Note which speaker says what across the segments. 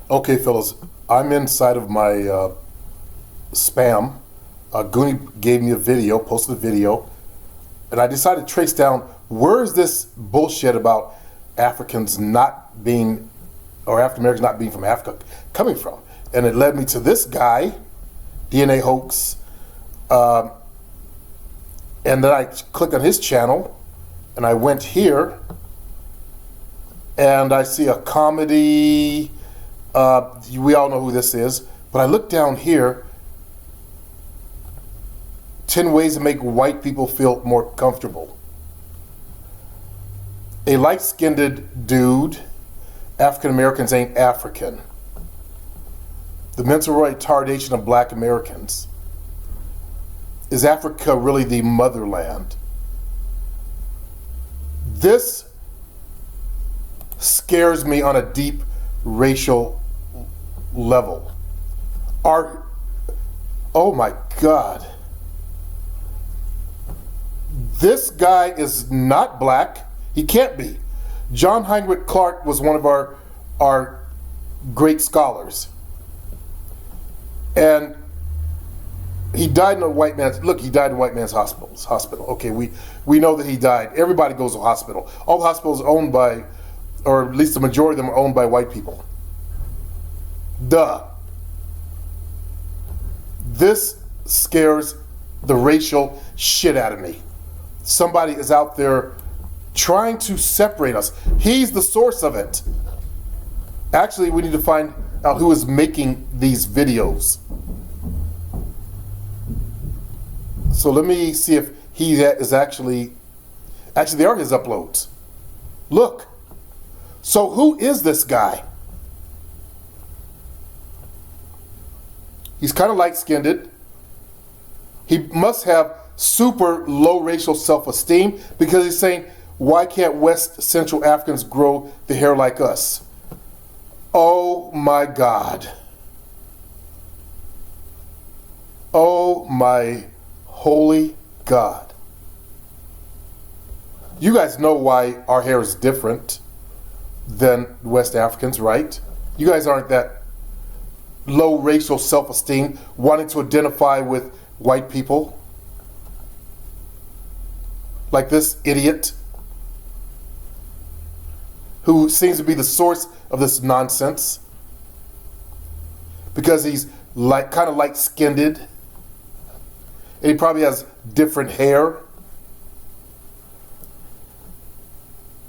Speaker 1: Okay, fellas, I'm inside of my spam. Goonie gave me a video, posted a video, and I decided to trace down where is this bullshit about Africans not being, or African Americans not being from Africa coming from. And it led me to this guy, DNA hoax, and then I clicked on his channel, and I went here, and I see a comedy. We all know who this is, but I look down here, 10 ways to make white people feel more comfortable. A light-skinned dude, African Americans ain't African. The mental retardation of black Americans. Is Africa really the motherland? This scares me on a deep racial level. Oh my God. This guy is not black. He can't be. John Heinrich Clark was one of our great scholars. And he died in a white man's, look, he died in a white man's hospital. Okay, we know that he died. Everybody goes to a hospital. All hospitals are owned by, or at least the majority of them are owned by white people. Duh. This scares the racial shit out of me. Somebody is out there trying to separate us. He's the source of it. Actually, we need to find out who is making these videos. So let me see if he is actually they are his uploads. Look. So who is this guy? He's kind of light-skinned. He must have super low racial self-esteem because he's saying, why can't West Central Africans grow the hair like us? Oh my God. Oh my holy God. You guys know why our hair is different than West Africans, right? You guys aren't that low racial self-esteem, wanting to identify with white people. Like this idiot who seems to be the source of this nonsense because he's kind of light-skinned and he probably has different hair.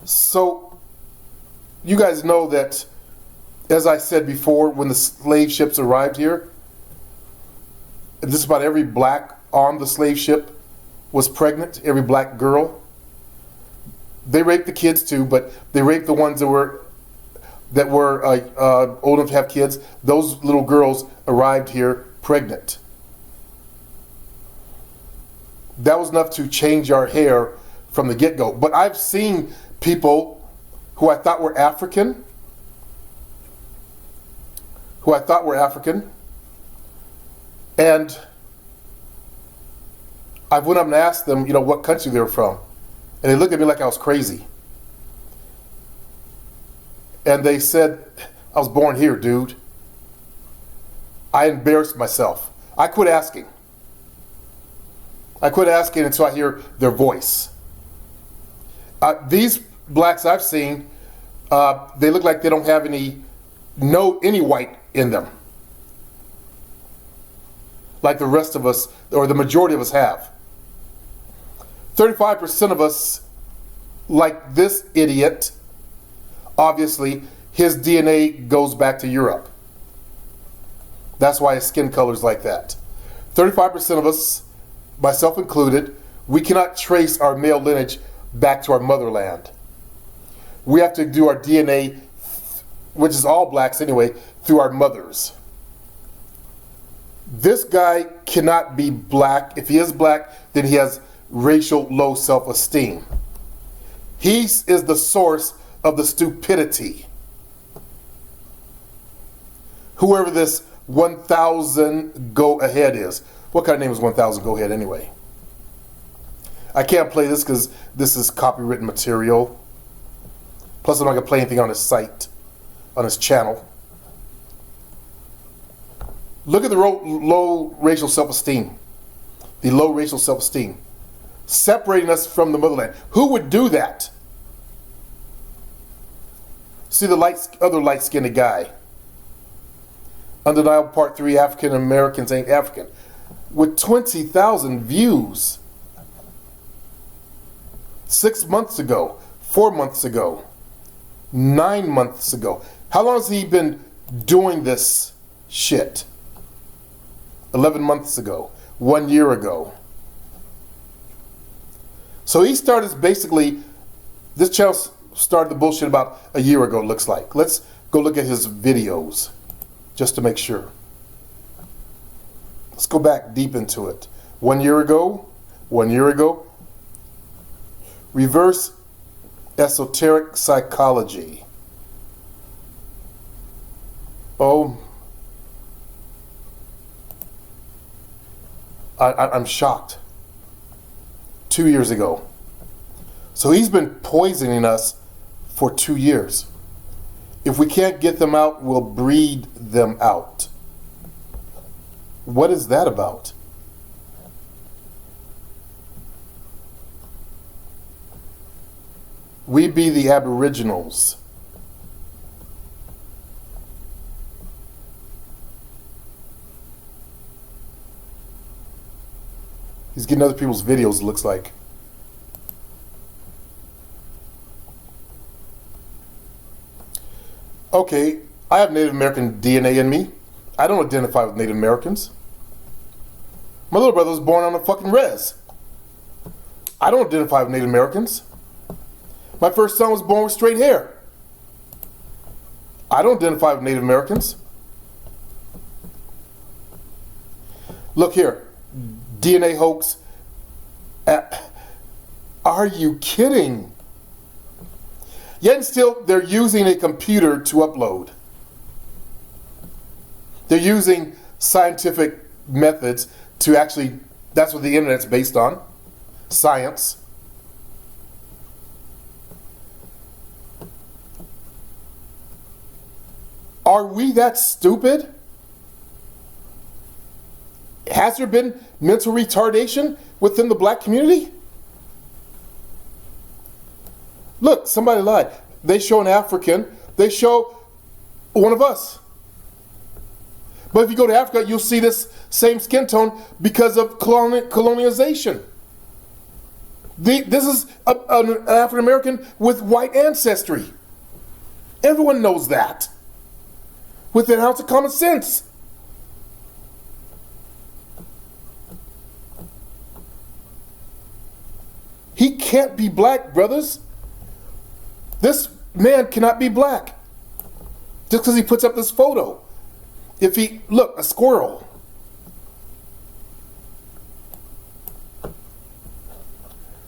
Speaker 1: So you guys know that, as I said before, when the slave ships arrived here, just about every black on the slave ship was pregnant, every black girl. They raped the kids too, but they raped the ones that were old enough to have kids. Those little girls arrived here pregnant. That was enough to change our hair from the get-go. But I've seen people who I thought were African, and I went up and asked them, what country they were from. And they looked at me like I was crazy. And they said, I was born here, dude. I embarrassed myself. I quit asking until I hear their voice. These blacks I've seen, they look like they don't have any white in them. Like the rest of us, or the majority of us have. 35% of us, like this idiot, obviously, his DNA goes back to Europe. That's why his skin color is like that. 35% of us, myself included, we cannot trace our male lineage back to our motherland. We have to do our DNA, which is all blacks anyway, through our mothers. This guy cannot be black. If he is black, then he has racial low self-esteem. He is the source of the stupidity. Whoever this 1000 Go Ahead is. What kind of name is 1000 Go Ahead anyway? I can't play this because this is copywritten material. Plus I'm not going to play anything on his site, on his channel. Look at the low racial self-esteem. The low racial self-esteem. Separating us from the motherland. Who would do that? See the other light-skinned guy. Undeniable Part 3, African Americans Ain't African. With 20,000 views. 6 months ago. 4 months ago. 9 months ago. How long has he been doing this shit? 11 months ago. 1 year ago. So he started basically, this channel started the bullshit about a year ago, it looks like. Let's go look at his videos just to make sure. Let's go back deep into it. 1 year ago, 1 year ago, reverse esoteric psychology. Oh, I'm shocked. 2 years ago. So he's been poisoning us for 2 years. If we can't get them out, we'll breed them out. What is that about? We be the aboriginals. He's getting other people's videos, it looks like. Okay, I have Native American DNA in me. I don't identify with Native Americans. My little brother was born on a fucking res. I don't identify with Native Americans. My first son was born with straight hair. I don't identify with Native Americans. Look here. DNA hoax. Are you kidding? Yet and still, they're using a computer to upload. They're using scientific methods to actually, that's what the internet's based on. Science. Are we that stupid? Has there been mental retardation within the black community? Look, somebody lied. They show an African, they show one of us. But if you go to Africa, you'll see this same skin tone because of colonization. This is an African American with white ancestry. Everyone knows that. With an ounce of common sense. He can't be black, brothers. This man cannot be black. Just because he puts up this photo. If he, look, a squirrel.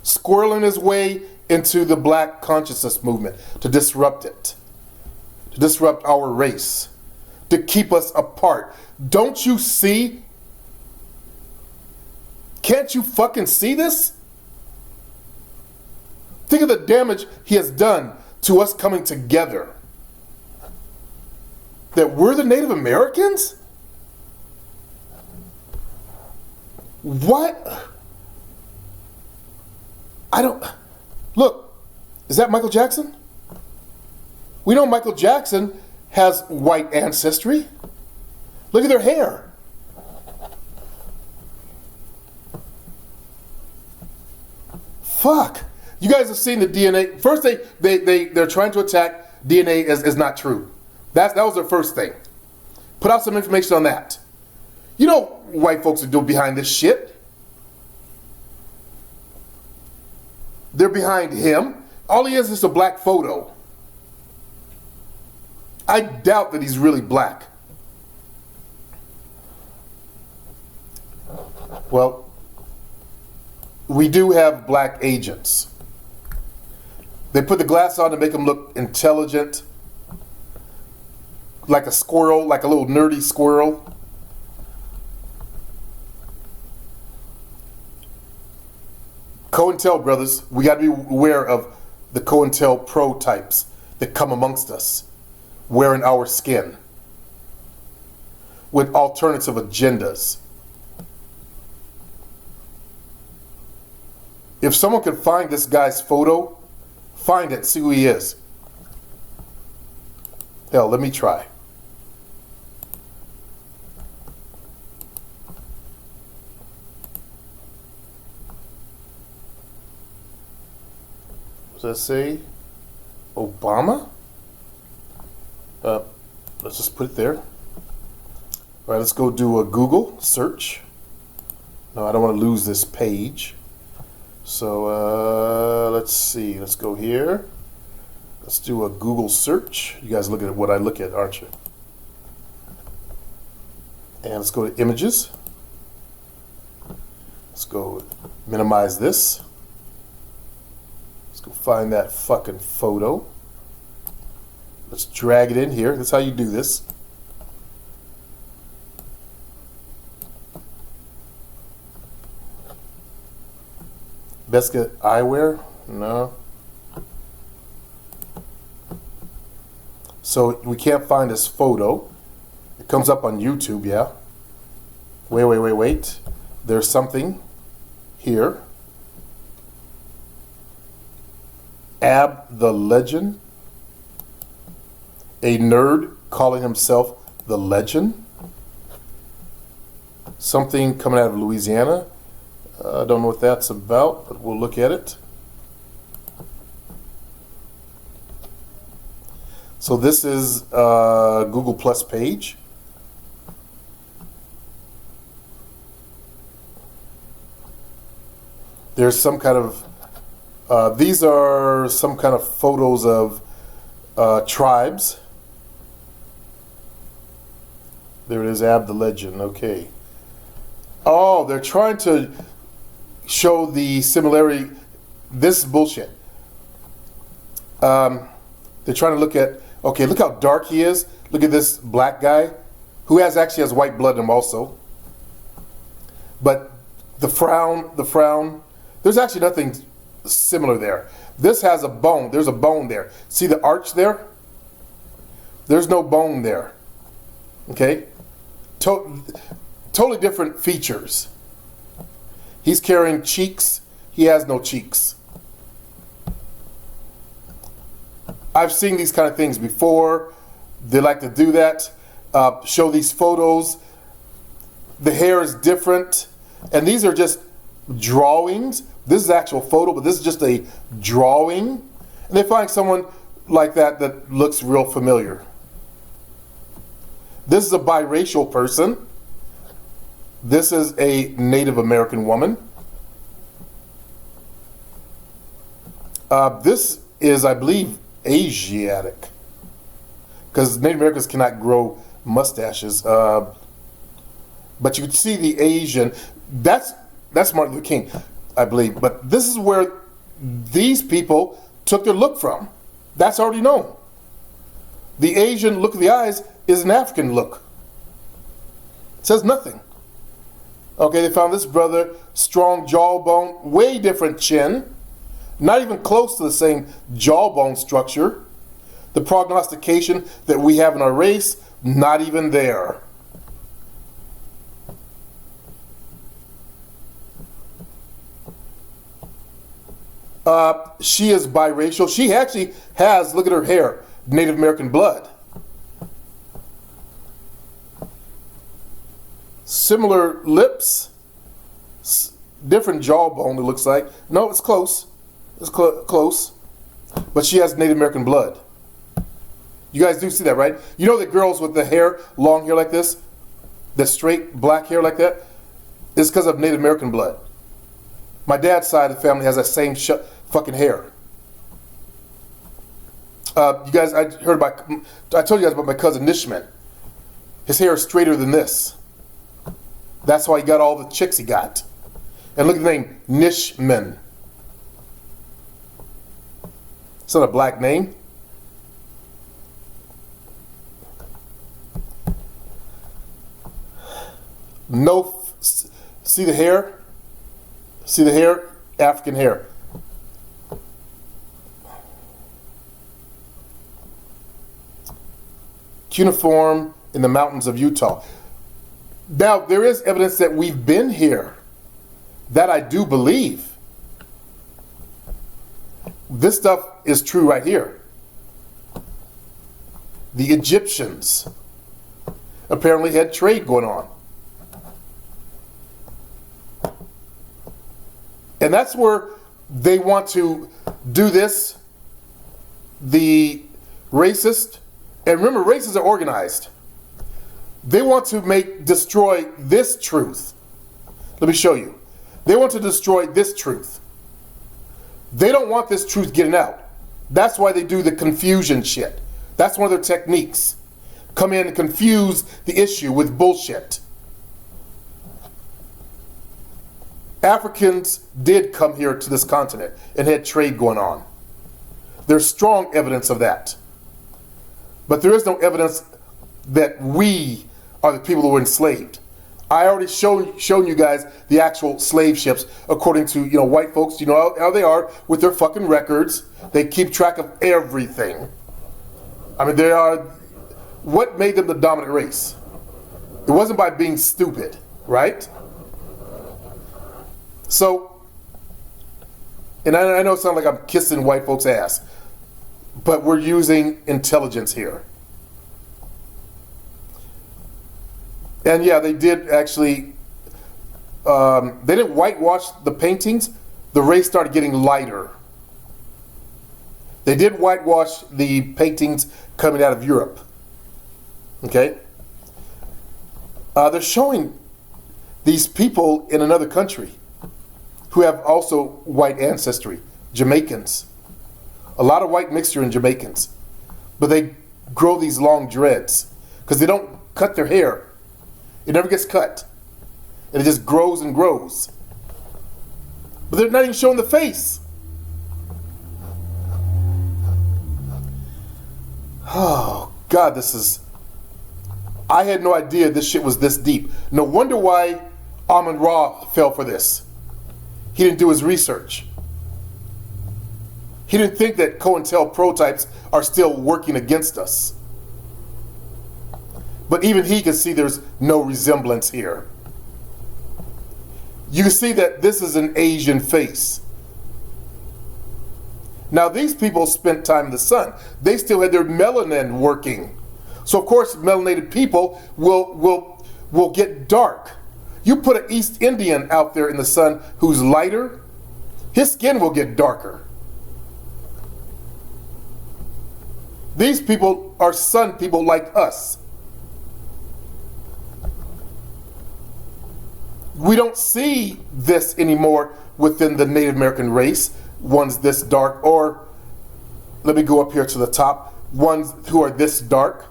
Speaker 1: Squirreling his way into the black consciousness movement to disrupt it. To disrupt our race. To keep us apart. Don't you see? Can't you fucking see this? Think of the damage he has done to us coming together. That we're the Native Americans? What? I don't... Look, is that Michael Jackson? We know Michael Jackson has white ancestry. Look at their hair. Fuck. You guys have seen the DNA. First, they're trying to attack DNA as not true. That was their first thing. Put out some information on that. You know white folks are doing behind this shit. They're behind him. All he is a black photo. I doubt that he's really black. Well, we do have black agents. They put the glass on to make them look intelligent, like a squirrel, like a little nerdy squirrel. COINTEL, brothers, we got to be aware of the COINTELPRO types that come amongst us, wearing our skin. with alternative agendas. If someone could find this guy's photo, find it, see who he is. Hell, let me try. What does that say? Obama? Let's just put it there. All right, let's go do a Google search. No, I don't want to lose this page. So let's see. Let's go here. Let's do a Google search. You guys look at what I look at, aren't you? And let's go to images. Let's go minimize this. Let's go find that fucking photo. Let's drag it in here. That's how you do this. Best eyewear? No. So we can't find this photo. It comes up on YouTube, yeah. Wait. There's something here. Ab the Legend. A nerd calling himself the Legend. Something coming out of Louisiana. I don't know what that's about, but we'll look at it. So this is a Google Plus page. There's some kind of, these are some kind of photos of tribes. There it is, Ab the Legend, okay. Oh, they're trying to show the similarity. This is bullshit. They're trying to look at, okay, look how dark he is. Look at this black guy who actually has white blood in him also. But the frown, there's actually nothing similar there. This has a bone. There's a bone there. See the arch there? There's no bone there. Okay? Totally different features. He's carrying cheeks. He has no cheeks. I've seen these kind of things before. They like to do that. Show these photos. The hair is different. And these are just drawings. This is an actual photo, but this is just a drawing. And they find someone like that looks real familiar. This is a biracial person. This is a Native American woman. This is, I believe, Asiatic. Because Native Americans cannot grow mustaches. But you can see the Asian. That's Martin Luther King, I believe. But this is where these people took their look from. That's already known. The Asian look of the eyes is an African look. It says nothing. Okay, they found this brother, strong jawbone, way different chin. Not even close to the same jawbone structure. The prognostication that we have in our race, not even there. She is biracial. She actually has, look at her hair, Native American blood. Similar lips, different jawbone it looks like. No, it's close. It's close. But she has Native American blood. You guys do see that, right? You know the girls with the hair, long hair like this, the straight black hair like that, it's because of Native American blood. My dad's side of the family has that same fucking hair. You guys, I told you guys about my cousin Nishman. His hair is straighter than this. That's why he got all the chicks he got. And look at the name, Nishman. It's not a black name. No, see the hair? See the hair? African hair. Cuneiform in the mountains of Utah. Now, there is evidence that we've been here. That I do believe. This stuff is true right here. The Egyptians apparently had trade going on. And that's where they want to do this. The racist, and remember, racists are organized. They want to destroy this truth. Let me show you. They want to destroy this truth. They don't want this truth getting out. That's why they do the confusion shit. That's one of their techniques. Come in and confuse the issue with bullshit. Africans did come here to this continent and had trade going on. There's strong evidence of that. But there is no evidence that we are the people who were enslaved. I already shown you guys the actual slave ships, according to white folks. You know how they are with their fucking records. They keep track of everything. I mean, they are. What made them the dominant race? It wasn't by being stupid, right? So, and I know it sounds like I'm kissing white folks' ass, but we're using intelligence here. And yeah, they did actually, they didn't whitewash the paintings. The race started getting lighter. They did whitewash the paintings coming out of Europe. Okay? They're showing these people in another country who have also white ancestry, Jamaicans. A lot of white mixture in Jamaicans. But they grow these long dreads because they don't cut their hair. It never gets cut. And it just grows and grows. But they're not even showing the face. Oh, God, this is... I had no idea this shit was this deep. No wonder why Amon Ra fell for this. He didn't do his research. He didn't think that COINTELPRO types are still working against us. But even he can see there's no resemblance here. You can see that this is an Asian face. Now these people spent time in the sun. They still had their melanin working. So of course melanated people will get dark. You put an East Indian out there in the sun who's lighter, his skin will get darker. These people are sun people like us. We don't see this anymore within the Native American race, ones this dark, or let me go up here to the top, ones who are this dark.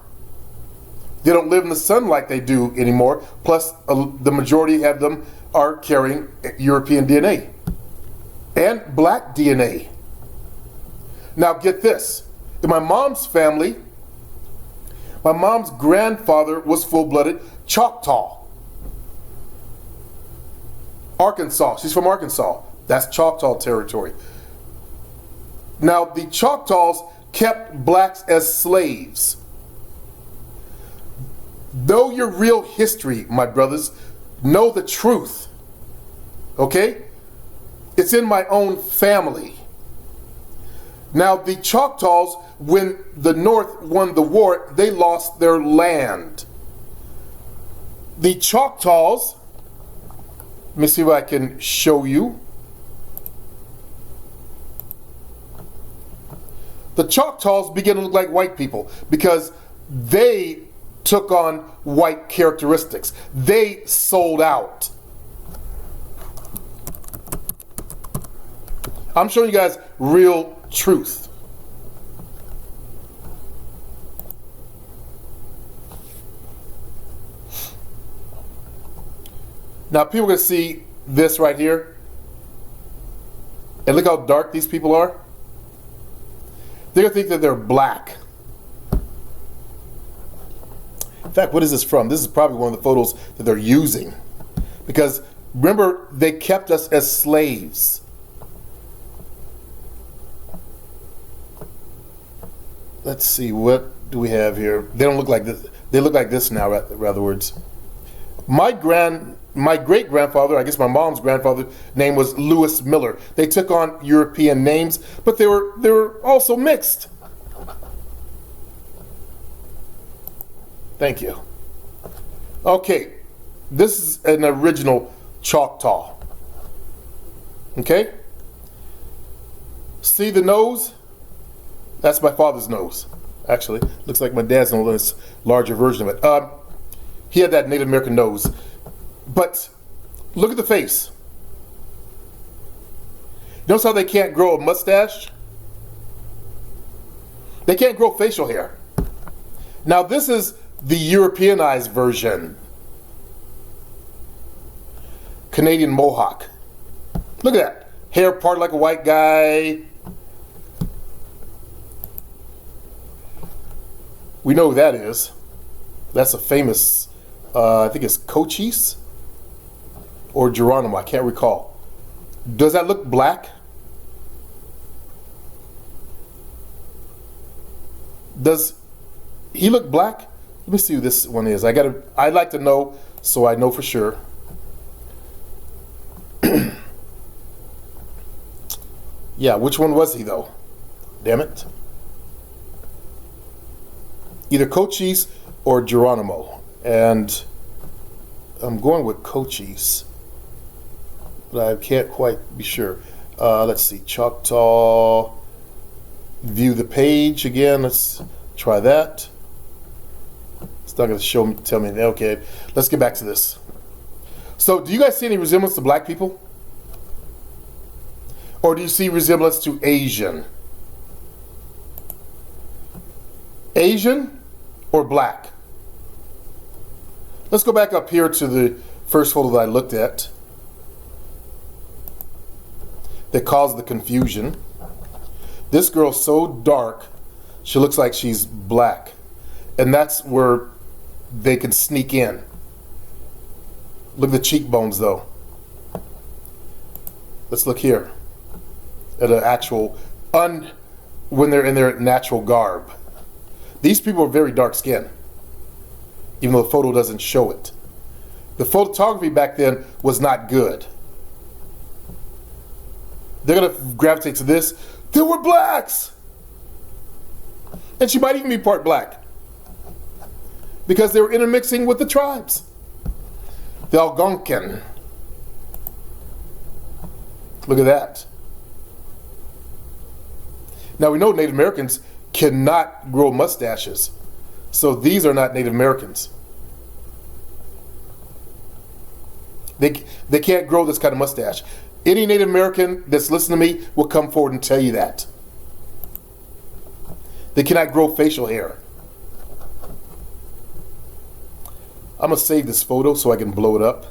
Speaker 1: They don't live in the sun like they do anymore. Plus, the majority of them are carrying European DNA and black DNA. Now get this. In my mom's family, my mom's grandfather was full-blooded Choctaw. Arkansas. She's from Arkansas. That's Choctaw territory. Now, the Choctaws kept blacks as slaves. Know your real history, my brothers. Know the truth. Okay? It's in my own family. Now, the Choctaws, when the North won the war, they lost their land. The Choctaws, let me see if I can show you. The Choctaws began to look like white people because they took on white characteristics. They sold out. I'm showing you guys real truth. Now people are going to see this right here. And look how dark these people are. They're going to think that they're black. In fact, what is this from? This is probably one of the photos that they're using. Because remember, they kept us as slaves. Let's see, what do we have here? They don't look like this. They look like this now, in other words. My great grandfather, I guess my mom's grandfather, name was Lewis Miller. They took on European names, but they were also mixed. Thank you. Okay, this is an original Choctaw. Okay? See the nose? That's my father's nose. Actually, looks like my dad's nose, this larger version of it. He had that Native American nose. But look at the face. Notice how they can't grow a mustache? They can't grow facial hair. Now this is the Europeanized version. Canadian Mohawk. Look at that. Hair parted like a white guy. We know who that is. That's a famous, I think it's Cochise or Geronimo, I can't recall. Does that look black? Does he look black? Let me see who this one is. I'd like to know so I know for sure. Yeah, which one was he though? Damn it. Either Cochise or Geronimo. And I'm going with Cochise, but I can't quite be sure. Let's see, Choctaw. View the page again. Let's try that. It's not going to tell me. Okay, let's get back to this. So, do you guys see any resemblance to black people? Or do you see resemblance to Asian? Asian or black? Let's go back up here to the first photo that I looked at that caused the confusion. This girl's so dark, she looks like she's black. And that's where they can sneak in. Look at the cheekbones though. Let's look here at an actual, when they're in their natural garb. These people are very dark skinned, even though the photo doesn't show it. The photography back then was not good. They're going to gravitate to this. There were blacks! And she might even be part black, because they were intermixing with the tribes. The Algonquin. Look at that. Now we know Native Americans cannot grow mustaches. So these are not Native Americans. They can't grow this kind of mustache. Any Native American that's listening to me will come forward and tell you that. They cannot grow facial hair. I'm going to save this photo so I can blow it up.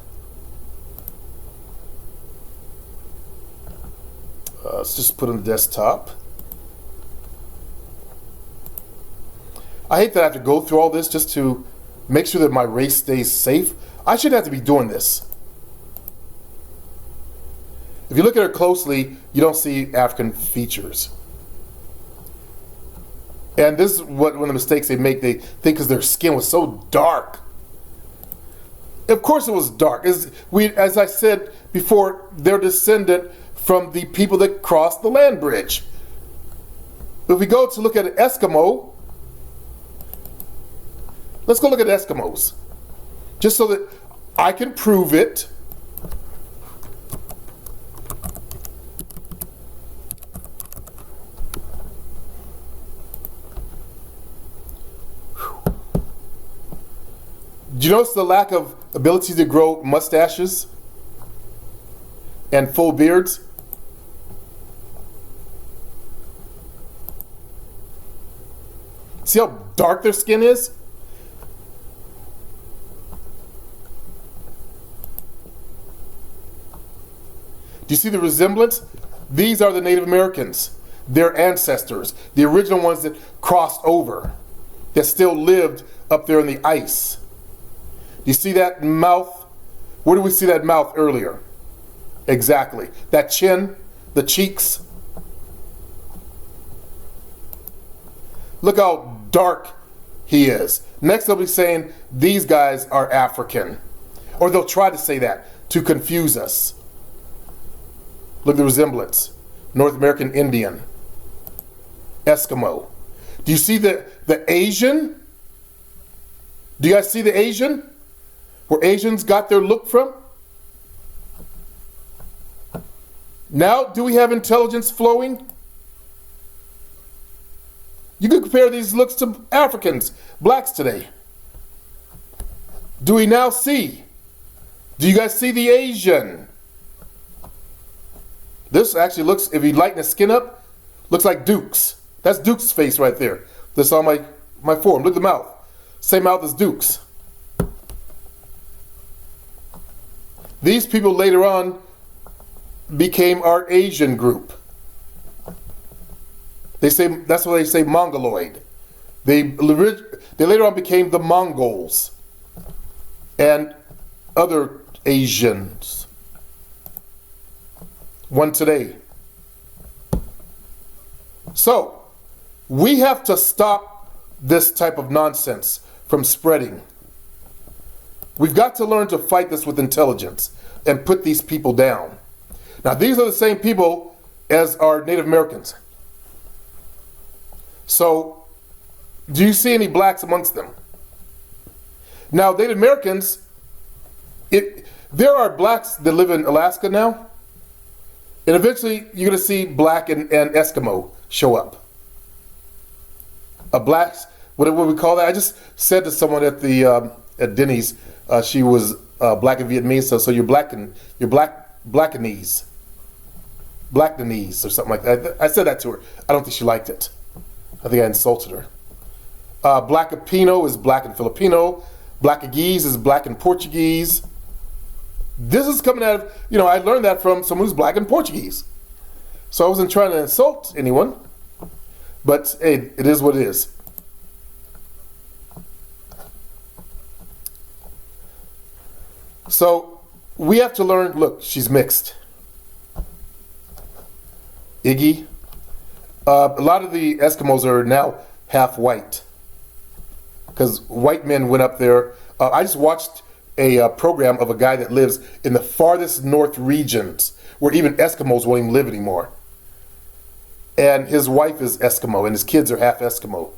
Speaker 1: Let's just put it on the desktop. I hate that I have to go through all this just to make sure that my race stays safe. I shouldn't have to be doing this. If you look at her closely, you don't see African features. And this is one of the mistakes they make. They think because their skin was so dark. Of course it was dark. As I said before, they're descendant from the people that crossed the land bridge. But if we go to look at an Eskimo, let's go look at Eskimos. Just so that I can prove it. Do you notice the lack of ability to grow mustaches and full beards? See how dark their skin is? Do you see the resemblance? These are the Native Americans, their ancestors, the original ones that crossed over, that still lived up there in the ice. Do you see that mouth? Where did we see that mouth earlier? Exactly. That chin, the cheeks. Look how dark he is. Next they'll be saying these guys are African. Or they'll try to say that to confuse us. Look at the resemblance. North American Indian. Eskimo. Do you see the Asian? Do you guys see the Asian? Where Asians got their look from? Now, do we have intelligence flowing? You could compare these looks to Africans, blacks today. Do we now see? Do you guys see the Asian? This actually looks, if you lighten the skin up, looks like Duke's. That's Duke's face right there. That's on my forearm. Look at the mouth. Same mouth as Duke's. These people later on became our Asian group. They say, that's why they say Mongoloid. They later on became the Mongols and other Asians. One today. So, we have to stop this type of nonsense from spreading. We've got to learn to fight this with intelligence and put these people down. Now, these are the same people as our Native Americans. So, do you see any blacks amongst them? Now, Native Americans, there are blacks that live in Alaska now, and eventually you're going to see black and Eskimo show up. A black, what we call that? I just said to someone at the at Denny's, she was black and Vietnamese, so you're Blackanese or something like that. I said that to her. I don't think she liked it. I think I insulted her. Black Apino is black and Filipino. Black Agese is black and Portuguese. This is coming out of, I learned that from someone who's black and Portuguese. So I wasn't trying to insult anyone, but hey, it is what it is. So we have to learn, look, she's mixed. Iggy. A lot of the Eskimos are now half white because white men went up there. I just watched a program of a guy that lives in the farthest north regions where even Eskimos won't even live anymore. And his wife is Eskimo and his kids are half Eskimo.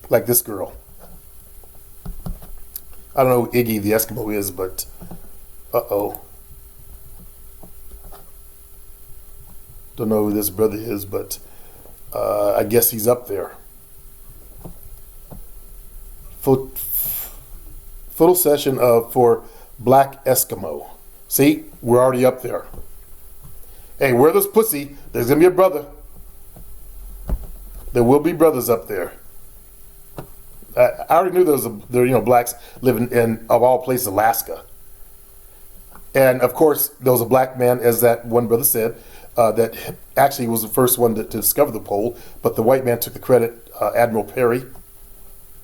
Speaker 1: Like this girl. I don't know who Iggy the Eskimo is, but uh-oh. Don't know who this brother is, but I guess he's up there. Photo session for Black Eskimo. See, we're already up there. Hey, wear this pussy. There's gonna be a brother. There will be brothers up there. I already knew there blacks living in, of all places, Alaska. And of course, there was a black man, as that one brother said, that actually was the first one to discover the pole, but the white man took the credit, Admiral Perry,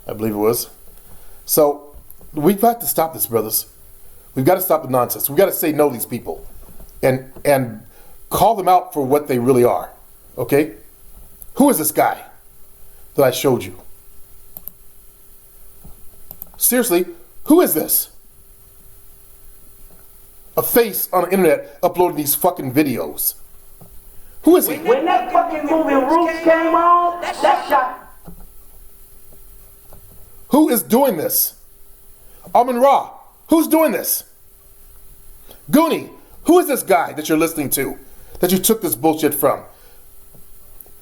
Speaker 1: I believe it was. So we've got to stop this, brothers. We've got to stop the nonsense. We've got to say no to these people and call them out for what they really are, okay? Who is this guy that I showed you? Seriously, who is this? A face on the internet uploading these fucking videos. Who is he?
Speaker 2: When that fucking movie Roots came on, that shot.
Speaker 1: Who is doing this? Amon Ra, who's doing this? Goonie, who is this guy that you're listening to, that you took this bullshit from?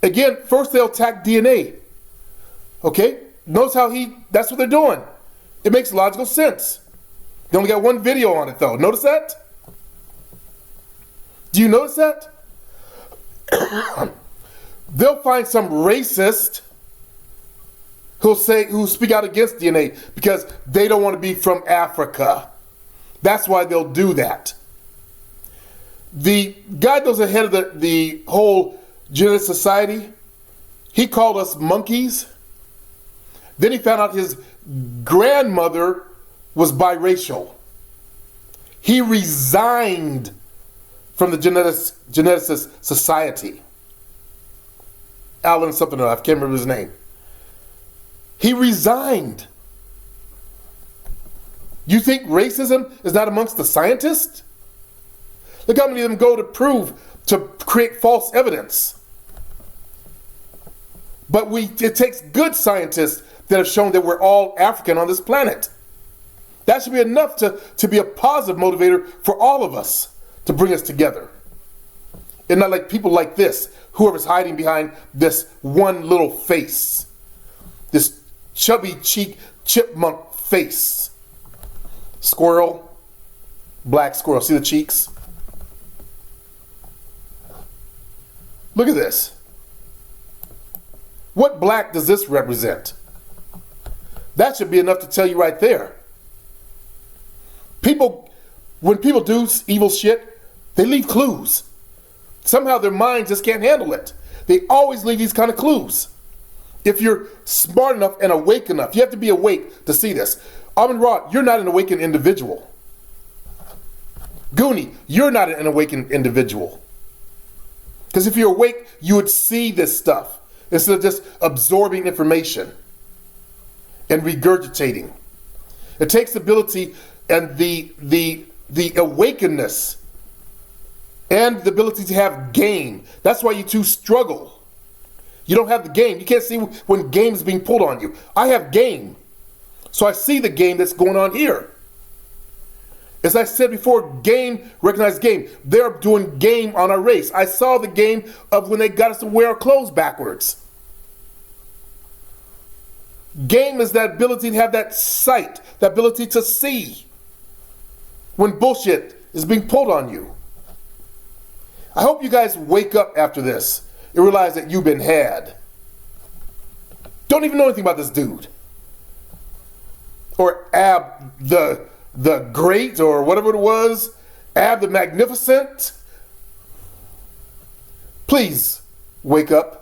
Speaker 1: Again, first they'll attack DNA. Okay? Notice how that's what they're doing. It makes logical sense. They only got one video on it though. Notice that? Do you notice that? They'll find some racist who'll speak out against DNA because they don't want to be from Africa. That's why they'll do that. The guy that was ahead of the whole genetic society, he called us monkeys. Then he found out his grandmother was biracial. He resigned from the geneticist society. Alan something, I can't remember his name. He resigned. You think racism is not amongst the scientists? Look how many of them go to create false evidence. But it takes good scientists that have shown that we're all African on this planet. That should be enough to be a positive motivator for all of us to bring us together. And not like people like this, whoever's hiding behind this one little face, this chubby cheek chipmunk face. Squirrel, black squirrel, see the cheeks? Look at this. What black does this represent? That should be enough to tell you right there. When people do evil shit, they leave clues. Somehow their minds just can't handle it. They always leave these kind of clues. If you're smart enough and awake enough, you have to be awake to see this. Amon Ra, you're not an awakened individual. Goonie, you're not an awakened individual. Because if you're awake, you would see this stuff instead of just absorbing information and regurgitating. It takes the ability and the awakeness and the ability to have game. That's why you two struggle. You don't have the game. You can't see when game is being pulled on you. I have game. So I see the game that's going on here. As I said before, game, recognize game. They're doing game on our race. I saw the game of when they got us to wear our clothes backwards. Game is that ability to have that sight, that ability to see when bullshit is being pulled on you. I hope you guys wake up after this and realize that you've been had. Don't even know anything about this dude. Or Ab the Great, or whatever it was, Ab the Magnificent. Please wake up.